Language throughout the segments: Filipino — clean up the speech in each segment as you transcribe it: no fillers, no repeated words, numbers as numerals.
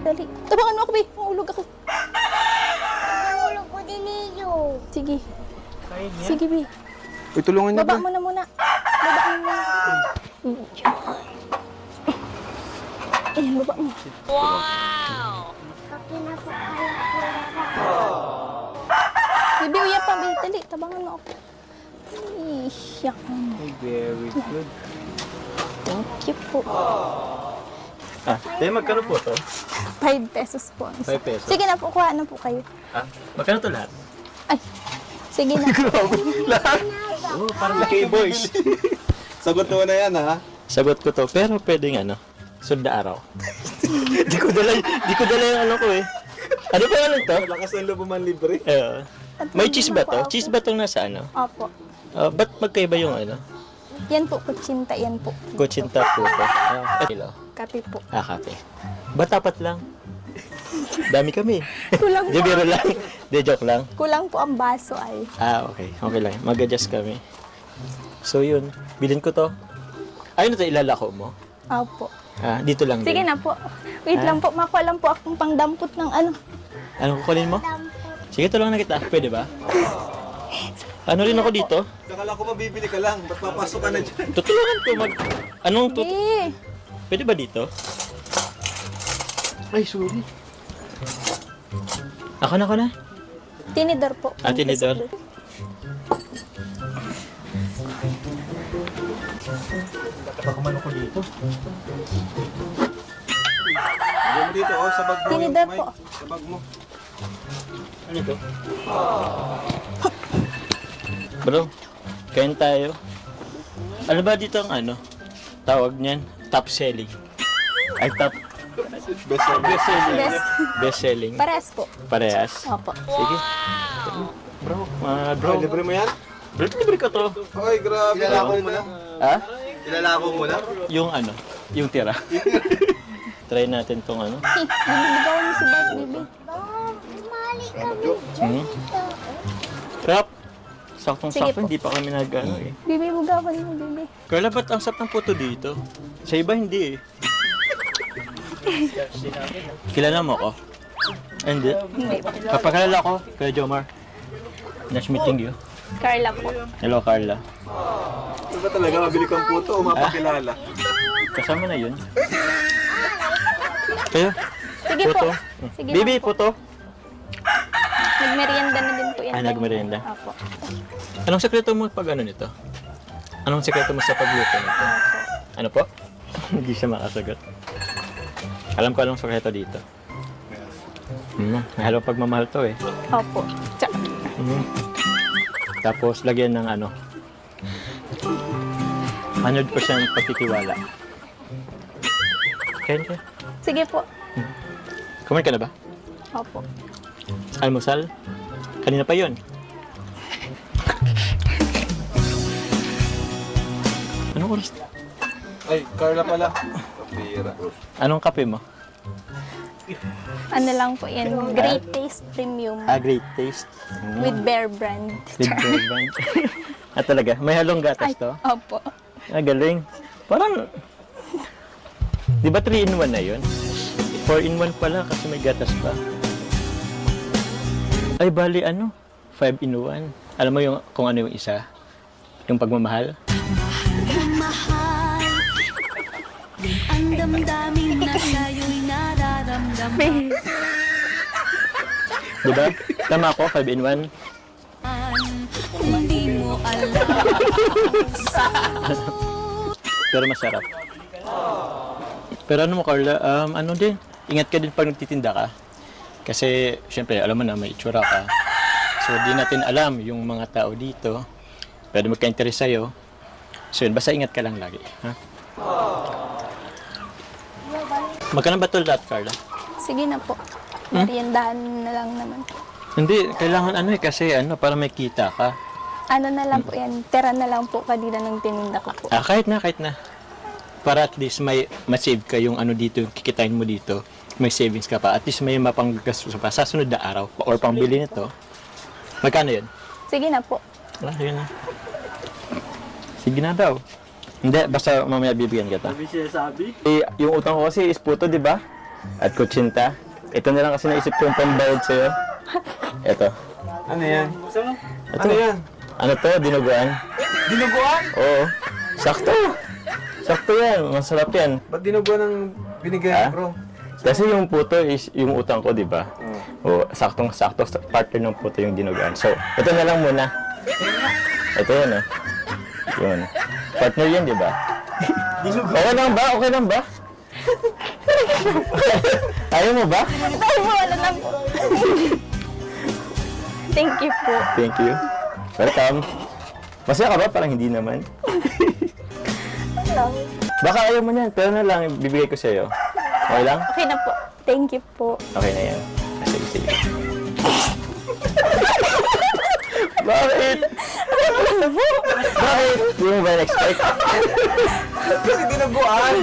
Dali. Tabangan mo ako, Bi. Mahulog ako. Nahulog ko din iyo. Sige. Kaya niya? Sige, Bi. Uy, tulungan niyo Baba ba? mo na muna. Baba mo muna. Ayan, baba mo. Bibi, uya pa, Bi. Dali, tabangan mo ako. Iyak mo. Ay, very good. Thank you po. Tayo magkano po to? 5 pesos po. 5 pesos. Sige na po, kuha na po kayo. Magkano to lahat? Ay, sige na. Oo, parang laki boys. Sagot mo na yan, ha? Sagot ko to, pero pwedeng sunod na araw. Di ko dala yung ano ko eh. Ano pa ano to? Lakas ng loob man libre. May cheese ba to? Cheese ba tong nasa ano? Opo. Ba't magkaiba yung ano? Yan po, kutsinta. Yan po. Kutsinta po to. Kilo. Kape po. Kape. Ba't tapat lang? Dami kami. Kulang Di po. biro lang. Di joke lang. Kulang po ang baso ay. Okay. Okay lang. Mag-adjust kami. So yun. Bilhin ko to. Ayun na to, ilalako mo. Opo. Dito lang Sige din. na po. Wait lang po, makuha lang po akong pangdampot ng ano. Anong kukunin mo? Sige, tulungan na kita. Pwede ba? Ano rin ako dito? Nakala ko mabibili ka lang. Ba't papasok ka na dyan? Tutulungan ko mag... Anong tut... Eh, Pwede ba dito? Ay, sorry. Ako na. tinidor po. Tinidor. Nakapakumano ko dito. Diyan mo dito, sa bag mo. Tinidor Mike. po. Sa bag mo. Ano to? Bro, kain tayo. Ano ba dito ang ano? Tawag niyan? Top selling. Ay, top... Best seller. Best selling. Best. Best selling. Parehas po. Parehas. Opo. Sige. Bro, bro. Ay, libre mo yan? Bro, libre ko to. Ay, grabe. Ilalako mo na. Ha? Ilalako mo na. Yung ano? Yung tira. Try natin tong ano. Binibigawan mo si Bart, Bibi. Mali kami Hmm? Crap. Saktong-sakto, Sige po. hindi pa kami nag-ano eh. Bibi, bugawan mo, Bibi. Carla, ba't ang sarap ng puto dito? Sa iba, hindi eh. Kilala mo ako? Hindi. Kapagkalala ko, Kuya Jomar. Nice meeting you. Carla po. Hello, Carla. Ito ba talaga mabili kang puto o mapakilala? Kasama na yun. Kayo? Sige po. Puto. Sige Bibi, lang po. puto. Nagmerienda na din po yan. Nagmerienda. Opo. Anong sekreto mo pag ano nito? Anong sekreto mo sa pagluto nito? Ano po? Hindi siya makasagot. Alam ko anong sekreto dito. May halong pagmamahal to eh. Opo. Tsa. Tapos lagyan ng ano 100% pagtitiwala. Kain ka? Sige po. Kumain ka na ba? Opo. Almusal? Kanina pa yon. Anong oras? Ay, Carla pala. Kapira. Anong kape mo? Ano lang po yan. Great Taste Premium. Great taste. With Bear Brand. With Bear Brand. Talaga? May halong gatas to? Opo. Galing. Parang, di ba 3-in-1 na yun? 4-in-1 pala kasi may gatas pa. Ay, bali 5-in-1. Alam mo yung kung ano yung isa? Yung pagmamahal? Mahal, ang damdamin na sa'yo'y nararamdaman. Di ba? Tama ako, 5-in-1. Kung di mo alam Pero masarap. Pero ano mo, Carla, ano din, ingat ka din pag nagtitinda ka. Kasi, syempre, alam mo na, may itsura ka. So, di natin alam yung mga tao dito. Pwede magka-interest sa'yo. So, yun, basta ingat ka lang lagi. Ha? Magkano ba ito lahat, Carla? Sige na po. Meriendahan na lang naman. Hindi, kailangan kasi para may kita ka. Ano na lang po yan. Tera na lang po kanina ng tininda ko po. Kahit na. Para at least may ma-save ka yung dito, yung kikitain mo dito. May savings ka pa. At least may mapanggastos pa sa sunod na araw or pangbili nito. Magkano yun? Sige na po. Yun na. Sige na daw. Hindi, basta mamaya bibigyan kita. Sabi siya sabi? Yung utang ko kasi is puto, di ba? at kutsinta. Ito na lang kasi naisip ko yung pambayad sa'yo. Ito. Ano yan? Ito. Ano yan? Ano to? Dinuguan? Dinuguan? Oo. Sakto. Sakto yan. Masarap yan. Ba't dinuguan ang binigay Ah? bro? Kasi yung puto is yung utang ko, di ba? O, saktong-sakto. Partner ng puto yung dinuguan. So, ito na lang muna. Ito yan, oh. Yun. Partner yan, di ba? Okay lang ba? Okay lang ba? Ayaw mo ba? Ay, wala na po. Thank you po. Thank you. Welcome. Masaya ka ba? Parang hindi naman. Baka ayaw mo yan, pero na lang, bibigay ko sa'yo. Okay lang? Okay na po. Thank you po. Okay na yan. Sige, sige. Bakit? Bakit? Hindi mo ba na-expect? Kasi dinuguan!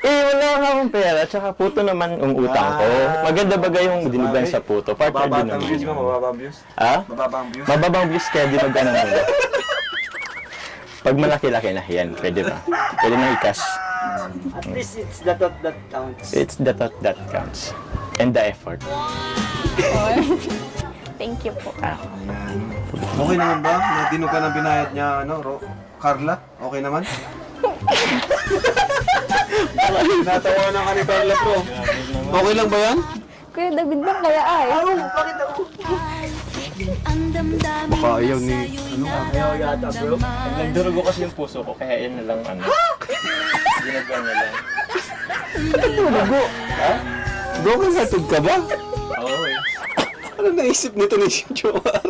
Wala nga akong pera, tsaka puto naman yung utang ko. Maganda bagay yung dinugan sa puto. Partner Mababa din ang views mo, naman. mababa ang views. Ha? Mababa ang views. Mababang views kaya dinugan na nila. Pag malaki-laki na, yan, pwede ba? Pwede na i-cash. At least it's the thought that counts. It's the thought that counts. And the effort. Thank you po. Ah. Okay naman ba? Na dinuguan ang binayad niya, Carla? Okay naman? Natawanan ka ni Carla bro. Okay lang ba yan? Kuya David lang kaya ay. Ang damdamin Baka ayaw ni... Ayaw yata bro. Nagdurugo kasi yung puso ko, kaya yan na lang ano. Dinugan na lang. Dugo? Ha? Broken hearted ka ba? Oo eh. Ano naisip nito ni Jomar?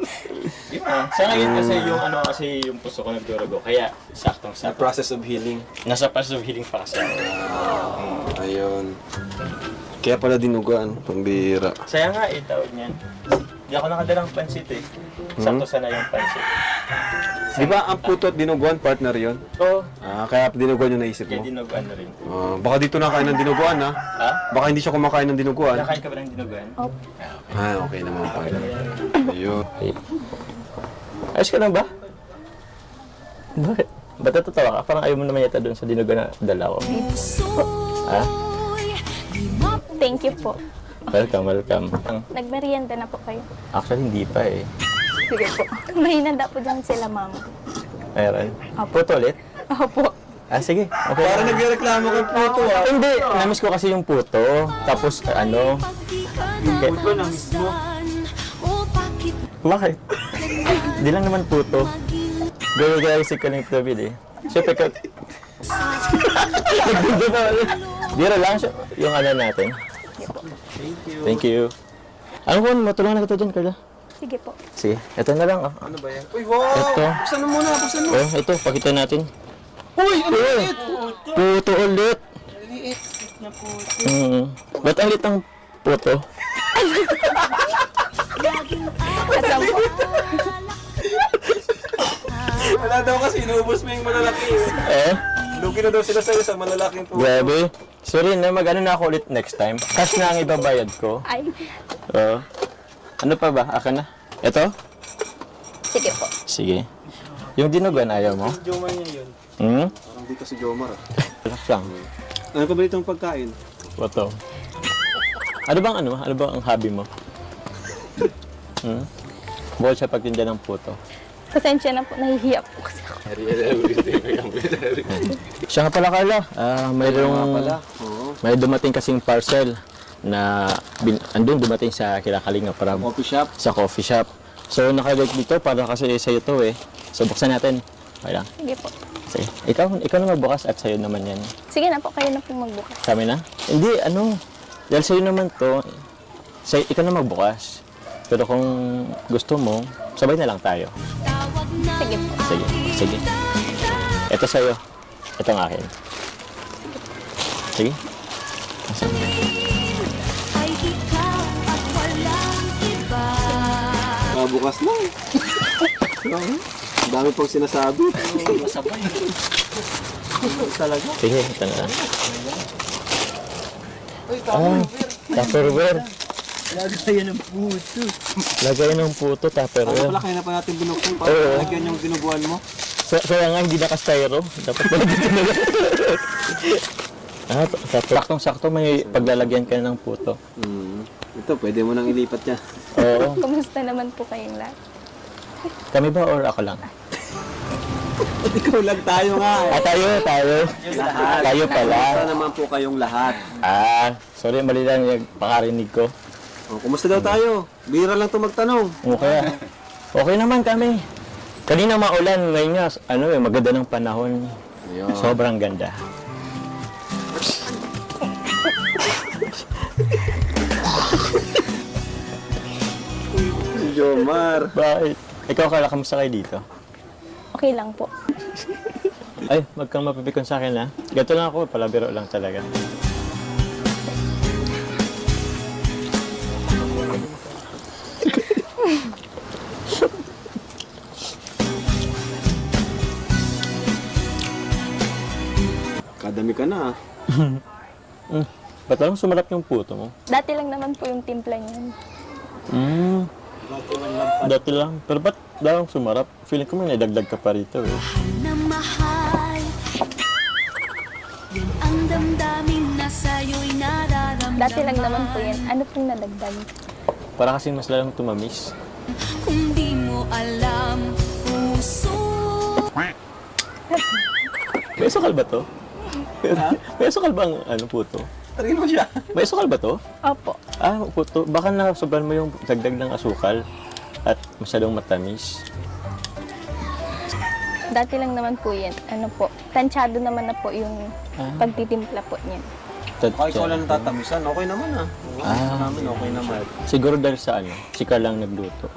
Sa ngayon kasi yung ano kasi yung puso ko nagdurugo, kaya saktong-sakto. Process of healing. Nasa process of healing pa kasi ako. Ayun. Kaya pala dinuguan, pambira. Saya nga eh, tawag niyan. Hindi ako nakadalang pansit eh. Sakto sana yung pansit. Di ba ang puto at dinuguan, partner yon? So, Kaya dinuguan yung naisip kaya mo? dinuguan na rin. Baka dito nakain ng dinuguan ha? Ha? Baka hindi siya kumakain ng dinuguan. Nakain ka ba ng dinuguan? Okay naman pala. Ayun. Ayos ka lang ba? Bakit? Ba't natatawa ka? Parang ayaw mo naman yata doon sa dinuguan na dala ko. Ha? Thank you po. Welcome, welcome. Nagmerienda na po kayo. Actually, hindi pa eh. Sige po. May hinanda po dyan sila, mama. Meron. Puto ulit? Opo. Sige. Okay. Parang nagreklamo kang puto ha? Hindi, namiss ko kasi yung puto. Tapos, ano? Puto na mismo. Bakit? Hindi lang naman puto. Gaya-gaya si Kaling David eh. Siyempre, Dira lang siya. Yung ano natin. Thank you. Ano ko, matulungan na kita dyan, Carla. Sige po. Sige, ito na lang. Oh. Ano ba yan? Uy, wow! Ito. Buksan mo muna, buksan mo! Oh, ito, pakita natin. Uy, ano ulit? Puto ulit. Ba't ang lit ang puto? Kasama po. Wala daw kasi, inuubos mo yung malalaki Eh? Lugi na daw sila sa'yo sa malalaking puto. Grabe. Sorry na, mag-ano na ako ulit next time. Cash na ang ibabayad ko. Ay. Ano pa ba? Aka na? Ito? Sige po. Sige. Yung dinugan, ayaw mo? Jomar niya yun. Parang di kasi Jomar ah. Relax lang. Ano pa ba itong pagkain? Ito. Ano bang ano bang ang hobby mo? Bukod sa pagtinda ng puto. Pasensya na po. Nahihiya po kasi ako. Siya nga pala, Carla. May dumating kasing parcel na andun dumating sa Kinakalinga para Coffee shop? sa coffee shop. So nakalagay dito para kasi sa'yo to eh. So buksan natin. Okay lang. Sige po. Sige. Ikaw na magbukas at sa'yo naman yan. Sige na po. Kayo na po magbukas. Kami na? Hindi, dahil sa'yo naman to, ikaw na magbukas. Pero kung gusto mo, sabay na lang tayo. Sige po. Sige, sige. Ito sa'yo. Ito ang akin. Sige. Ay ikaw at walang iba. Bukas na. Ang dami pang sinasabi. Masabay. Talaga? Sige, ito na lang. Tupperware. Lagay ng puto. Lagay ng puto, Tupperware. Wala kaya na pa natin binuksan para Oo. lagyan yung dinuguan mo. Kaya nga, hindi naka-styro. Dapat pala dito na lang. Saktong-sakto may paglalagyan ka ng puto. Ito, pwede mo nang ilipat niya. Oo. Kumusta naman po kayong lahat? Kami ba or ako lang? Ikaw lang tayo nga eh. Tayo. Lahat. Tayo pala. Kumusta naman po kayong lahat? Sorry, mali lang yung pakarinig ko. Kumusta daw tayo? Bira lang ito magtanong. Okay naman kami. Kanina maulan, ngayon nga, maganda ng panahon. Ayun. Sobrang ganda. Jomar. Bakit? Ikaw kala kamusta kayo dito? Okay lang po. Ay, wag kang mapipikon sa akin ha. Gato lang ako, palabiro lang talaga. Kadami ka na. Ba't lang sumarap yung puto mo? Dati lang naman po yung timpla niyan. Dati lang. Pero ba't daw sumarap? Feeling ko may nadagdag ka pa rito eh. na mahal. Yan ang damdamin na sa'yo'y nararamdaman. Dati lang naman po yan. Ano pong nadagdag? Para kasi mas lalong tumamis. Kung di mo alam, puso. May sukal ba to? May sukal ba ang puto? Tarin mo siya. May sukal ba to? Opo. Puto. Baka nasobrahan mo yung dagdag ng asukal at masyadong matamis. Dati lang naman po yan. Ano po, tansyado naman na po yung pagtitimpla po niyan. Okay, ikaw lang tatamisan. Okay naman ah. Namin okay naman. Siguro dahil sa si Carl lang nagluto.